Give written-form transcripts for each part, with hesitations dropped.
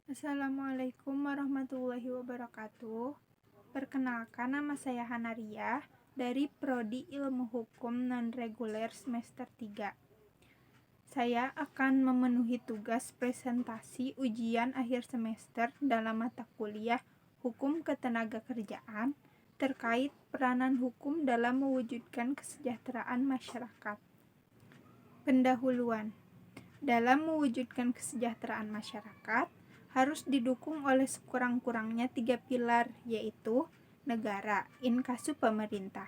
Assalamualaikum warahmatullahi wabarakatuh. Perkenalkan, nama saya Hanaria dari Prodi Ilmu Hukum Non-Reguler semester 3. Saya akan memenuhi tugas presentasi ujian akhir semester dalam mata kuliah Hukum Ketenagakerjaan terkait peranan hukum dalam mewujudkan kesejahteraan masyarakat. Pendahuluan. Dalam mewujudkan kesejahteraan masyarakat, harus didukung oleh sekurang-kurangnya 3 pilar, yaitu negara, inkasu pemerintah,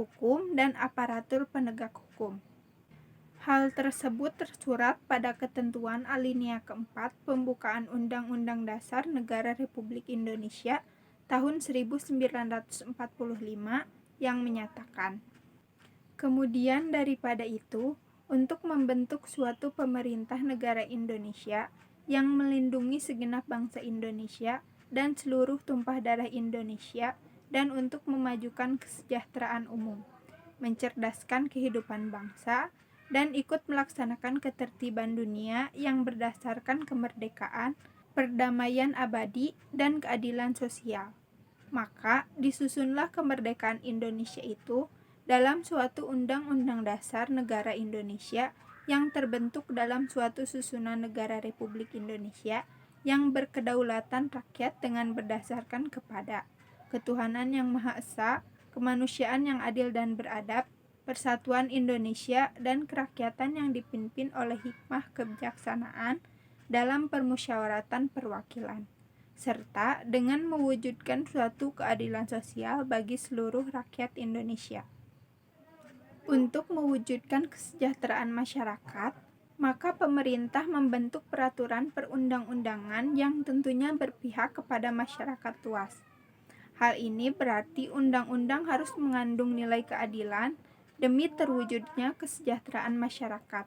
hukum, dan aparatur penegak hukum. Hal tersebut tersurat pada ketentuan alinea keempat pembukaan Undang-Undang Dasar Negara Republik Indonesia tahun 1945 yang menyatakan. Kemudian daripada itu, untuk membentuk suatu pemerintah negara Indonesia yang melindungi segenap bangsa Indonesia dan seluruh tumpah darah Indonesia, dan untuk memajukan kesejahteraan umum, mencerdaskan kehidupan bangsa, dan ikut melaksanakan ketertiban dunia yang berdasarkan kemerdekaan, perdamaian abadi, dan keadilan sosial. Maka disusunlah kemerdekaan Indonesia itu dalam suatu Undang-Undang Dasar Negara Indonesia yang terbentuk dalam suatu susunan negara Republik Indonesia yang berkedaulatan rakyat dengan berdasarkan kepada ketuhanan yang Maha Esa, kemanusiaan yang adil dan beradab, persatuan Indonesia, dan kerakyatan yang dipimpin oleh hikmah kebijaksanaan dalam permusyawaratan perwakilan, serta dengan mewujudkan suatu keadilan sosial bagi seluruh rakyat Indonesia. Untuk mewujudkan kesejahteraan masyarakat, maka pemerintah membentuk peraturan perundang-undangan yang tentunya berpihak kepada masyarakat luas. Hal ini berarti undang-undang harus mengandung nilai keadilan demi terwujudnya kesejahteraan masyarakat.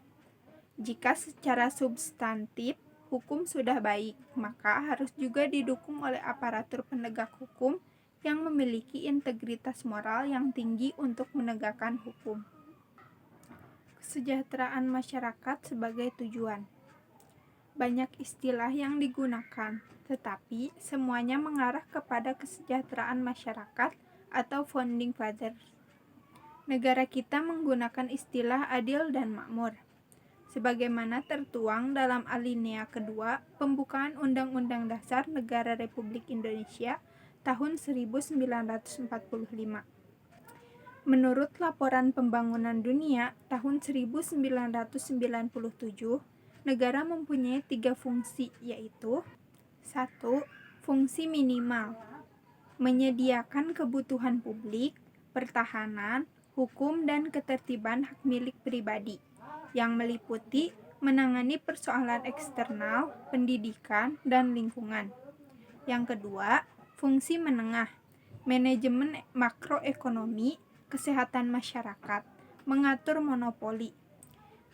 Jika secara substantif hukum sudah baik, maka harus juga didukung oleh aparatur penegak hukum yang memiliki integritas moral yang tinggi untuk menegakkan hukum. Kesejahteraan masyarakat sebagai tujuan. Banyak istilah yang digunakan, tetapi semuanya mengarah kepada kesejahteraan masyarakat atau founding fathers. Negara kita menggunakan istilah adil dan makmur, sebagaimana tertuang dalam alinea kedua pembukaan Undang-Undang Dasar Negara Republik Indonesia tahun 1945. Menurut Laporan Pembangunan Dunia tahun 1997, negara mempunyai 3 fungsi, yaitu 1. Fungsi minimal, menyediakan kebutuhan publik, pertahanan, hukum, dan ketertiban hak milik pribadi, yang meliputi menangani persoalan eksternal, pendidikan, dan lingkungan. Yang kedua, fungsi menengah, manajemen makroekonomi, kesehatan masyarakat, mengatur monopoli.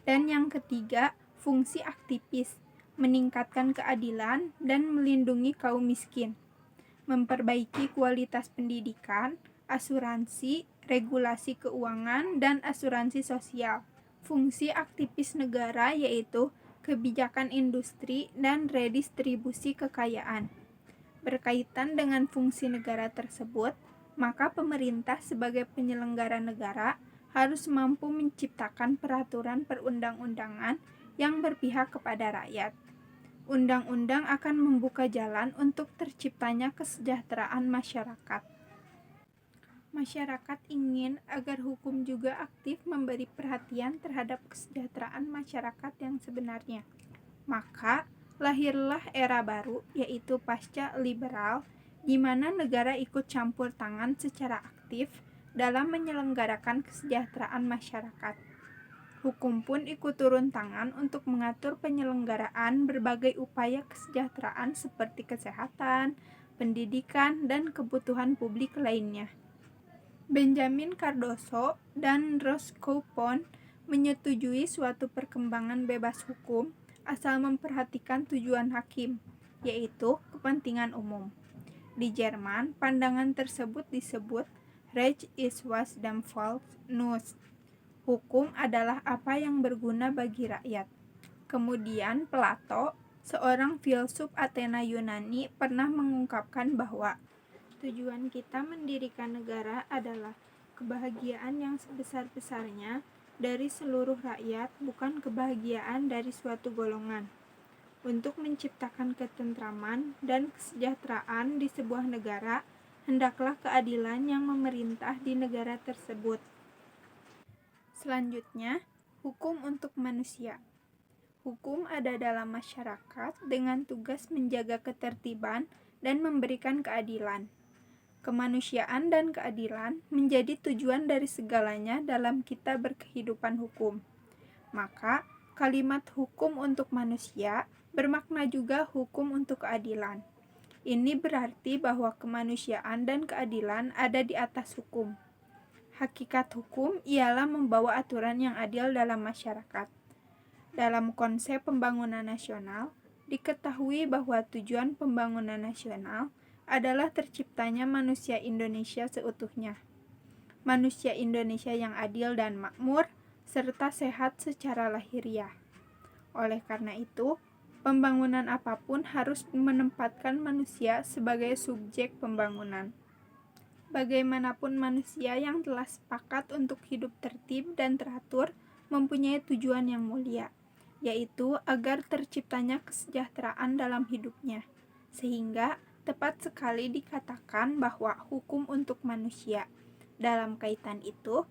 Dan yang ketiga, fungsi aktivis, meningkatkan keadilan dan melindungi kaum miskin, memperbaiki kualitas pendidikan, asuransi, regulasi keuangan, dan asuransi sosial. Fungsi aktivis negara yaitu kebijakan industri dan redistribusi kekayaan. Berkaitan dengan fungsi negara tersebut, maka pemerintah sebagai penyelenggara negara harus mampu menciptakan peraturan perundang-undangan yang berpihak kepada rakyat. Undang-undang akan membuka jalan untuk terciptanya kesejahteraan masyarakat. Masyarakat ingin agar hukum juga aktif memberi perhatian terhadap kesejahteraan masyarakat yang sebenarnya. Maka lahirlah era baru, yaitu pasca liberal, di mana negara ikut campur tangan secara aktif dalam menyelenggarakan kesejahteraan masyarakat. Hukum pun ikut turun tangan untuk mengatur penyelenggaraan berbagai upaya kesejahteraan seperti kesehatan, pendidikan, dan kebutuhan publik lainnya. Benjamin Cardoso dan Roscoe Pound menyetujui suatu perkembangan bebas hukum asal memperhatikan tujuan hakim, yaitu kepentingan umum. Di Jerman, pandangan tersebut disebut Recht ist was dem Volk nutzt. Hukum adalah apa yang berguna bagi rakyat. Kemudian Plato, Seorang filsuf Athena Yunani pernah mengungkapkan bahwa tujuan kita mendirikan negara adalah kebahagiaan yang sebesar-besarnya dari seluruh rakyat, bukan kebahagiaan dari suatu golongan. Untuk menciptakan ketentraman dan kesejahteraan di sebuah negara, hendaklah keadilan yang memerintah di negara tersebut. Selanjutnya, hukum untuk manusia. Hukum ada dalam masyarakat dengan tugas menjaga ketertiban dan memberikan keadilan. Kemanusiaan dan keadilan menjadi tujuan dari segalanya dalam kita berkehidupan hukum. Maka, kalimat hukum untuk manusia bermakna juga hukum untuk keadilan. Ini berarti bahwa kemanusiaan dan keadilan ada di atas hukum. Hakikat hukum ialah membawa aturan yang adil dalam masyarakat. Dalam konsep pembangunan nasional, diketahui bahwa tujuan pembangunan nasional adalah terciptanya manusia Indonesia seutuhnya. Manusia Indonesia yang adil dan makmur, serta sehat secara lahiriah. Oleh karena itu, pembangunan apapun harus menempatkan manusia sebagai subjek pembangunan. Bagaimanapun manusia yang telah sepakat untuk hidup tertib dan teratur mempunyai tujuan yang mulia, yaitu agar terciptanya kesejahteraan dalam hidupnya, sehingga tepat sekali dikatakan bahwa hukum untuk manusia. Dalam kaitan itu,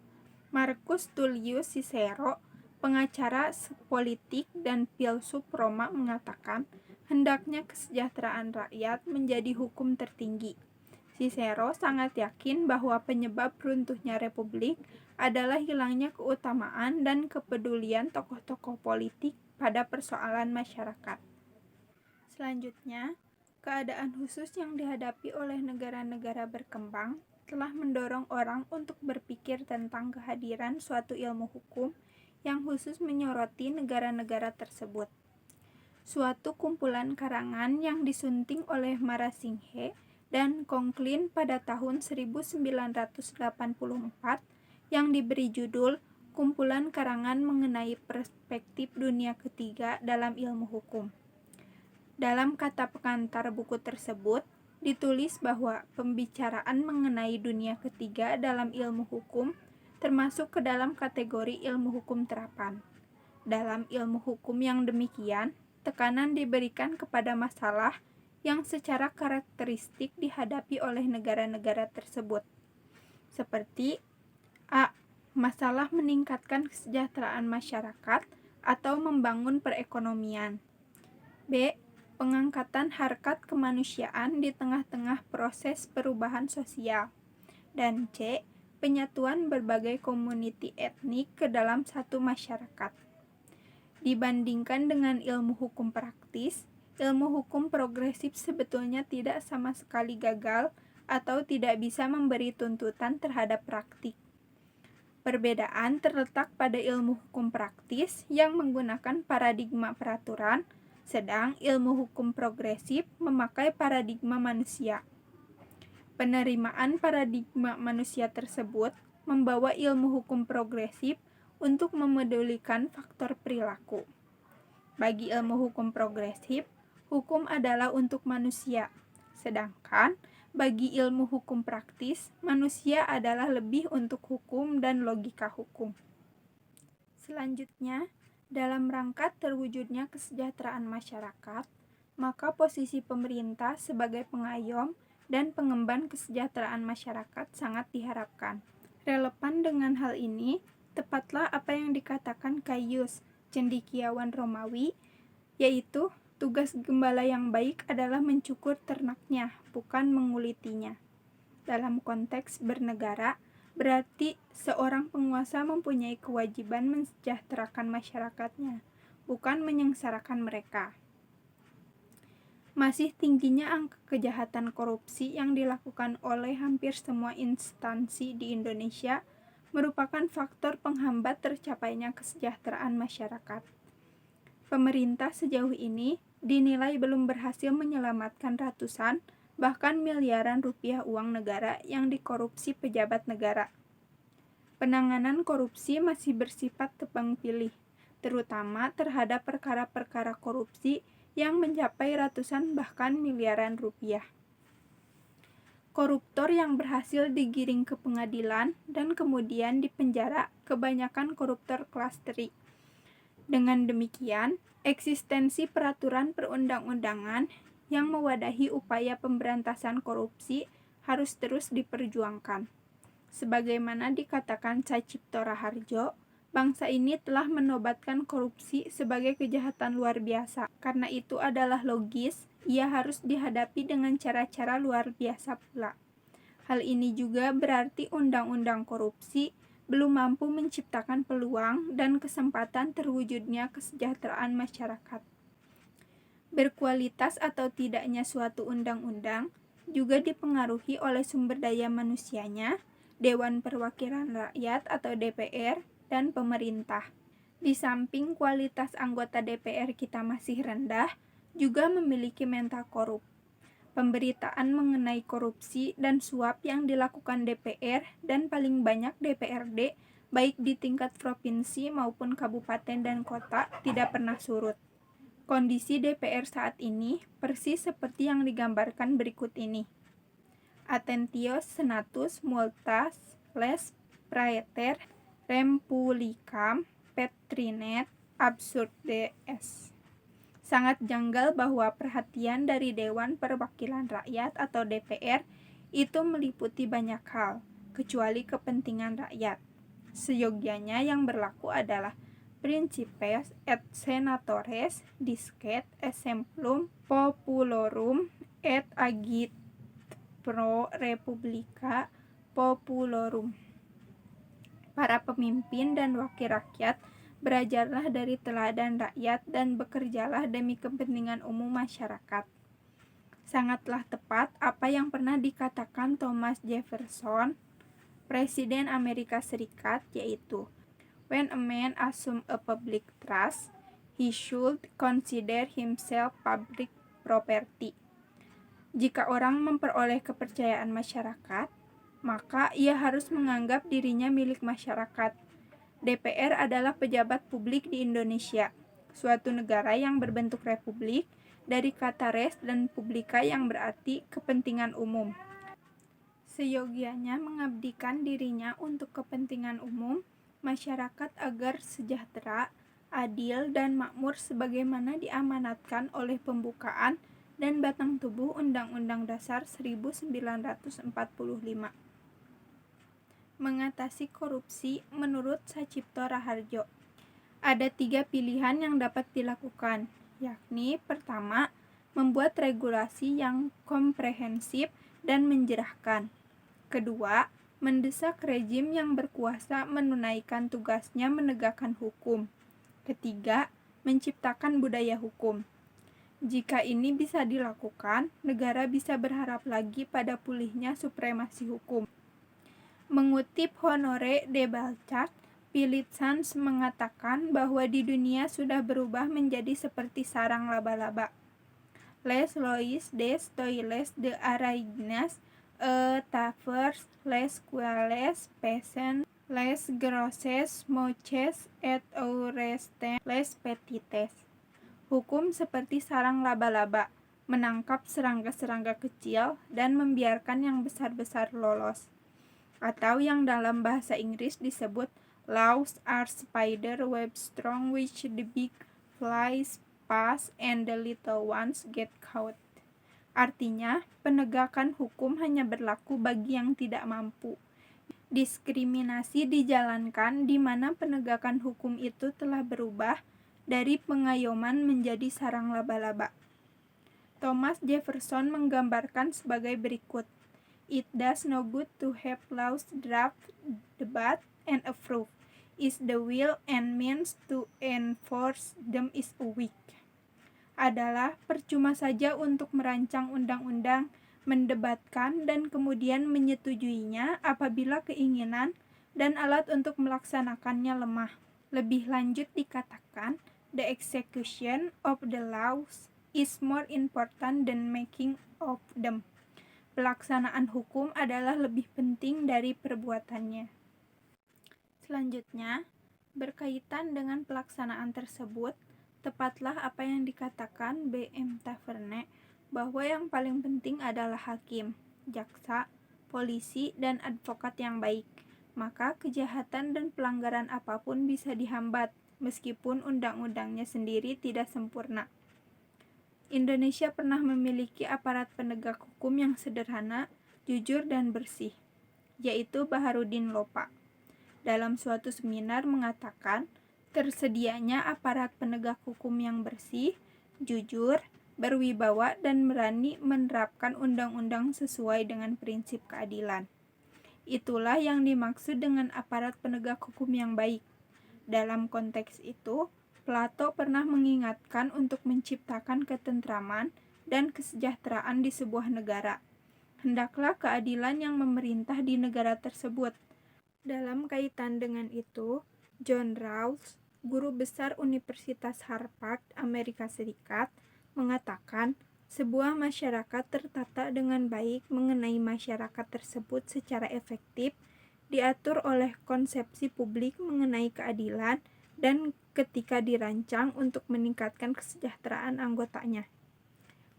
Marcus Tullius Cicero, pengacara politik dan filsuf Roma, mengatakan hendaknya kesejahteraan rakyat menjadi hukum tertinggi. Cicero sangat yakin bahwa penyebab runtuhnya republik adalah hilangnya keutamaan dan kepedulian tokoh-tokoh politik pada persoalan masyarakat. Selanjutnya, keadaan khusus yang dihadapi oleh negara-negara berkembang telah mendorong orang untuk berpikir tentang kehadiran suatu ilmu hukum yang khusus menyoroti negara-negara tersebut. Suatu kumpulan karangan yang disunting oleh Marasinghe dan Conklin pada tahun 1984 yang diberi judul Kumpulan Karangan Mengenai Perspektif Dunia Ketiga dalam Ilmu Hukum. Dalam kata pengantar buku tersebut, ditulis bahwa pembicaraan mengenai dunia ketiga dalam ilmu hukum termasuk ke dalam kategori ilmu hukum terapan. Dalam ilmu hukum yang demikian, tekanan diberikan kepada masalah yang secara karakteristik dihadapi oleh negara-negara tersebut. Seperti A. Masalah meningkatkan kesejahteraan masyarakat atau membangun perekonomian. B. Pengangkatan harkat kemanusiaan di tengah-tengah proses perubahan sosial. Dan C. Penyatuan berbagai komuniti etnik ke dalam satu masyarakat. Dibandingkan dengan ilmu hukum praktis, ilmu hukum progresif sebetulnya tidak sama sekali gagal atau tidak bisa memberi tuntutan terhadap praktik. Perbedaan terletak pada ilmu hukum praktis yang menggunakan paradigma peraturan, sedang ilmu hukum progresif memakai paradigma manusia. Penerimaan paradigma manusia tersebut membawa ilmu hukum progresif untuk memedulikan faktor perilaku. Bagi ilmu hukum progresif, hukum adalah untuk manusia, sedangkan bagi ilmu hukum praktis, manusia adalah lebih untuk hukum dan logika hukum. Selanjutnya, dalam rangka terwujudnya kesejahteraan masyarakat, maka posisi pemerintah sebagai pengayom dan pengemban kesejahteraan masyarakat sangat diharapkan. Relevan dengan hal ini, tepatlah apa yang dikatakan Gaius, cendekiawan Romawi, yaitu tugas gembala yang baik adalah mencukur ternaknya, bukan mengulitinya. Dalam konteks bernegara, berarti seorang penguasa mempunyai kewajiban mensejahterakan masyarakatnya, bukan menyengsarakan mereka. Masih tingginya angka kejahatan korupsi yang dilakukan oleh hampir semua instansi di Indonesia merupakan faktor penghambat tercapainya kesejahteraan masyarakat. Pemerintah sejauh ini dinilai belum berhasil menyelamatkan ratusan bahkan miliaran rupiah uang negara yang dikorupsi pejabat negara. Penanganan korupsi masih bersifat tebang pilih, terutama terhadap perkara-perkara korupsi yang mencapai ratusan bahkan miliaran rupiah. Koruptor yang berhasil digiring ke pengadilan dan kemudian dipenjara kebanyakan koruptor kelas 3. Dengan demikian, eksistensi peraturan perundang-undangan yang mewadahi upaya pemberantasan korupsi harus terus diperjuangkan. Sebagaimana dikatakan Sacipto Raharjo, bangsa ini telah menobatkan korupsi sebagai kejahatan luar biasa. Karena itu adalah logis, ia harus dihadapi dengan cara-cara luar biasa pula. Hal ini juga berarti undang-undang korupsi belum mampu menciptakan peluang dan kesempatan terwujudnya kesejahteraan masyarakat. Berkualitas atau tidaknya suatu undang-undang juga dipengaruhi oleh sumber daya manusianya, Dewan Perwakilan Rakyat atau DPR, dan pemerintah. Di samping kualitas anggota DPR kita masih rendah, juga memiliki mental korup. Pemberitaan mengenai korupsi dan suap yang dilakukan DPR dan paling banyak DPRD, baik di tingkat provinsi maupun kabupaten dan kota, tidak pernah surut. Kondisi DPR saat ini persis seperti yang digambarkan berikut ini. Attentio senatus multas les praeter rem publicam petrinet absurdes. Sangat janggal bahwa perhatian dari Dewan Perwakilan Rakyat atau DPR itu meliputi banyak hal, kecuali kepentingan rakyat. Seyogyanya yang berlaku adalah principes et senatores discet exemplum populorum et agit pro republica populorum. Para pemimpin dan wakil rakyat, belajarlah dari teladan rakyat dan bekerjalah demi kepentingan umum masyarakat. Sangatlah tepat apa yang pernah dikatakan Thomas Jefferson, Presiden Amerika Serikat, yaitu, "When a man assumes a public trust, he should consider himself public property." Jika orang memperoleh kepercayaan masyarakat, maka ia harus menganggap dirinya milik masyarakat. DPR adalah pejabat publik di Indonesia, suatu negara yang berbentuk republik, dari kata res dan publica yang berarti kepentingan umum. Seyogyanya mengabdikan dirinya untuk kepentingan umum masyarakat agar sejahtera, adil, dan makmur sebagaimana diamanatkan oleh pembukaan dan batang tubuh Undang-Undang Dasar 1945. Mengatasi korupsi menurut Sacipto Raharjo, ada 3 pilihan yang dapat dilakukan, yakni pertama, membuat regulasi yang komprehensif dan menjerahkan. Kedua, mendesak rejim yang berkuasa menunaikan tugasnya menegakkan hukum. Ketiga, menciptakan budaya hukum. Jika ini bisa dilakukan, negara bisa berharap lagi pada pulihnya supremasi hukum. Mengutip Honoré de Balzac, Philip Sands mengatakan bahwa di dunia sudah berubah menjadi seperti sarang laba-laba. Les lois des toiles de araignées et tavers les quales pesen les grosses mouches et resten les petites. Hukum seperti sarang laba-laba, menangkap serangga-serangga kecil dan membiarkan yang besar-besar lolos. Atau yang dalam bahasa Inggris disebut laws are spider web strong which the big flies pass and the little ones get caught. Artinya, penegakan hukum hanya berlaku bagi yang tidak mampu. Diskriminasi dijalankan di mana penegakan hukum itu telah berubah dari pengayoman menjadi sarang laba-laba. Thomas Jefferson menggambarkan sebagai berikut. It does no good to have laws draft, debate, and approve. Is the will and means to enforce them is weak. Adalah percuma saja untuk merancang undang-undang, mendebatkan, dan kemudian menyetujuinya apabila keinginan dan alat untuk melaksanakannya lemah. Lebih lanjut dikatakan, the execution of the laws is more important than making of them. Pelaksanaan hukum adalah lebih penting dari perbuatannya. Selanjutnya, berkaitan dengan pelaksanaan tersebut, tepatlah apa yang dikatakan B.M. Taverne, bahwa yang paling penting adalah hakim, jaksa, polisi, dan advokat yang baik. Maka kejahatan dan pelanggaran apapun bisa dihambat, meskipun undang-undangnya sendiri tidak sempurna. Indonesia pernah memiliki aparat penegak hukum yang sederhana, jujur, dan bersih, yaitu Baharudin Lopa. Dalam suatu seminar mengatakan, tersedianya aparat penegak hukum yang bersih, jujur, berwibawa, dan berani menerapkan undang-undang sesuai dengan prinsip keadilan. Itulah yang dimaksud dengan aparat penegak hukum yang baik. Dalam konteks itu, Plato pernah mengingatkan untuk menciptakan ketentraman dan kesejahteraan di sebuah negara. Hendaklah keadilan yang memerintah di negara tersebut. Dalam kaitan dengan itu, John Rawls, guru besar Universitas Harvard, Amerika Serikat, mengatakan sebuah masyarakat tertata dengan baik mengenai masyarakat tersebut secara efektif, diatur oleh konsepsi publik mengenai keadilan, dan ketika dirancang untuk meningkatkan kesejahteraan anggotanya.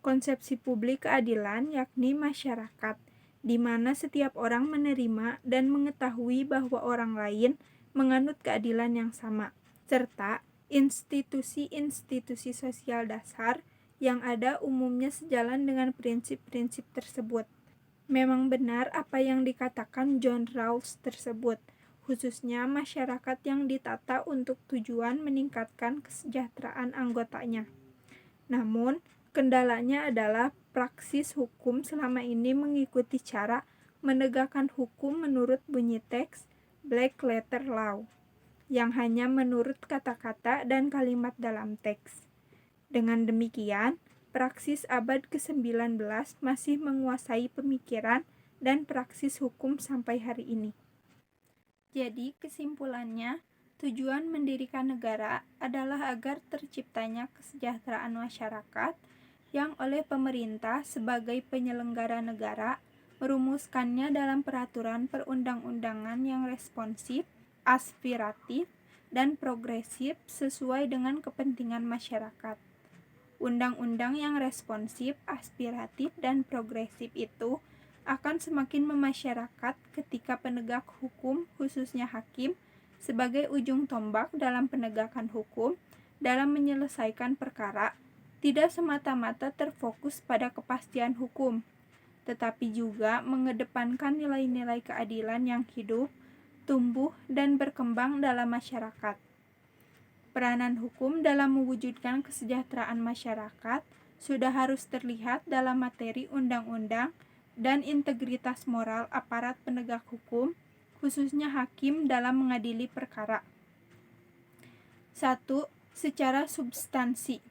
Konsepsi publik keadilan yakni masyarakat, di mana setiap orang menerima dan mengetahui bahwa orang lain menganut keadilan yang sama, serta institusi-institusi sosial dasar yang ada umumnya sejalan dengan prinsip-prinsip tersebut. Memang benar apa yang dikatakan John Rawls tersebut, khususnya masyarakat yang ditata untuk tujuan meningkatkan kesejahteraan anggotanya. Namun, kendalanya adalah praksis hukum selama ini mengikuti cara menegakkan hukum menurut bunyi teks black letter law, yang hanya menurut kata-kata dan kalimat dalam teks. Dengan demikian, praksis abad ke-19 masih menguasai pemikiran dan praksis hukum sampai hari ini. Jadi, kesimpulannya, tujuan mendirikan negara adalah agar terciptanya kesejahteraan masyarakat yang oleh pemerintah sebagai penyelenggara negara merumuskannya dalam peraturan perundang-undangan yang responsif, aspiratif, dan progresif sesuai dengan kepentingan masyarakat. Undang-undang yang responsif, aspiratif, dan progresif itu akan semakin memasyarakat ketika penegak hukum, khususnya hakim, sebagai ujung tombak dalam penegakan hukum, dalam menyelesaikan perkara, tidak semata-mata terfokus pada kepastian hukum, tetapi juga mengedepankan nilai-nilai keadilan yang hidup, tumbuh, dan berkembang dalam masyarakat. Peranan hukum dalam mewujudkan kesejahteraan masyarakat sudah harus terlihat dalam materi undang-undang dan integritas moral aparat penegak hukum, khususnya hakim dalam mengadili perkara. 1. Secara substansi,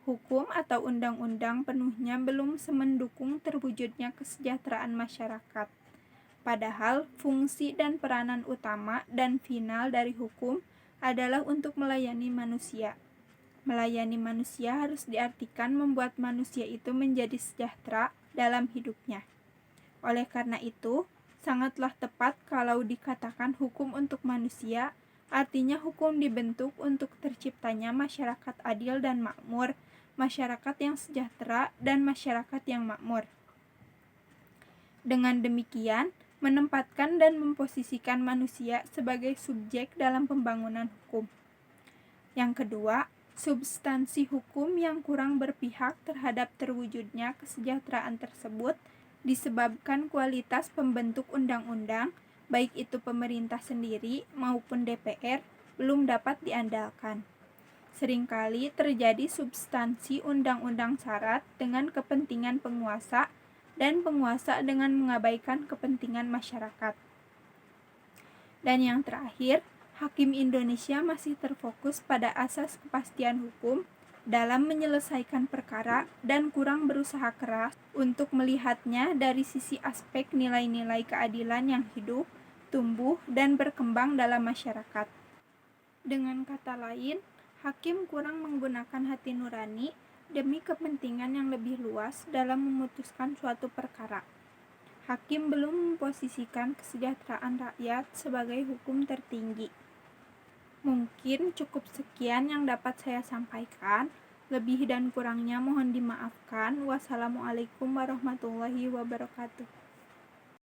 hukum atau undang-undang penuhnya belum semendukung terwujudnya kesejahteraan masyarakat. Padahal fungsi dan peranan utama dan final dari hukum adalah untuk melayani manusia. Melayani manusia harus diartikan membuat manusia itu menjadi sejahtera dalam hidupnya. Oleh karena itu, sangatlah tepat kalau dikatakan hukum untuk manusia, artinya hukum dibentuk untuk terciptanya masyarakat adil dan makmur, masyarakat yang sejahtera, dan masyarakat yang makmur. Dengan demikian, menempatkan dan memposisikan manusia sebagai subjek dalam pembangunan hukum. Yang kedua, substansi hukum yang kurang berpihak terhadap terwujudnya kesejahteraan tersebut disebabkan kualitas pembentuk undang-undang, baik itu pemerintah sendiri maupun DPR, belum dapat diandalkan. Seringkali terjadi substansi undang-undang syarat dengan kepentingan penguasa dan penguasa dengan mengabaikan kepentingan masyarakat. Dan yang terakhir, hakim Indonesia masih terfokus pada asas kepastian hukum dalam menyelesaikan perkara dan kurang berusaha keras untuk melihatnya dari sisi aspek nilai-nilai keadilan yang hidup, tumbuh, dan berkembang dalam masyarakat. Dengan kata lain, hakim kurang menggunakan hati nurani demi kepentingan yang lebih luas dalam memutuskan suatu perkara. Hakim belum memposisikan kesejahteraan rakyat sebagai hukum tertinggi. Mungkin cukup sekian yang dapat saya sampaikan. Lebih dan kurangnya mohon dimaafkan. Wassalamualaikum warahmatullahi wabarakatuh.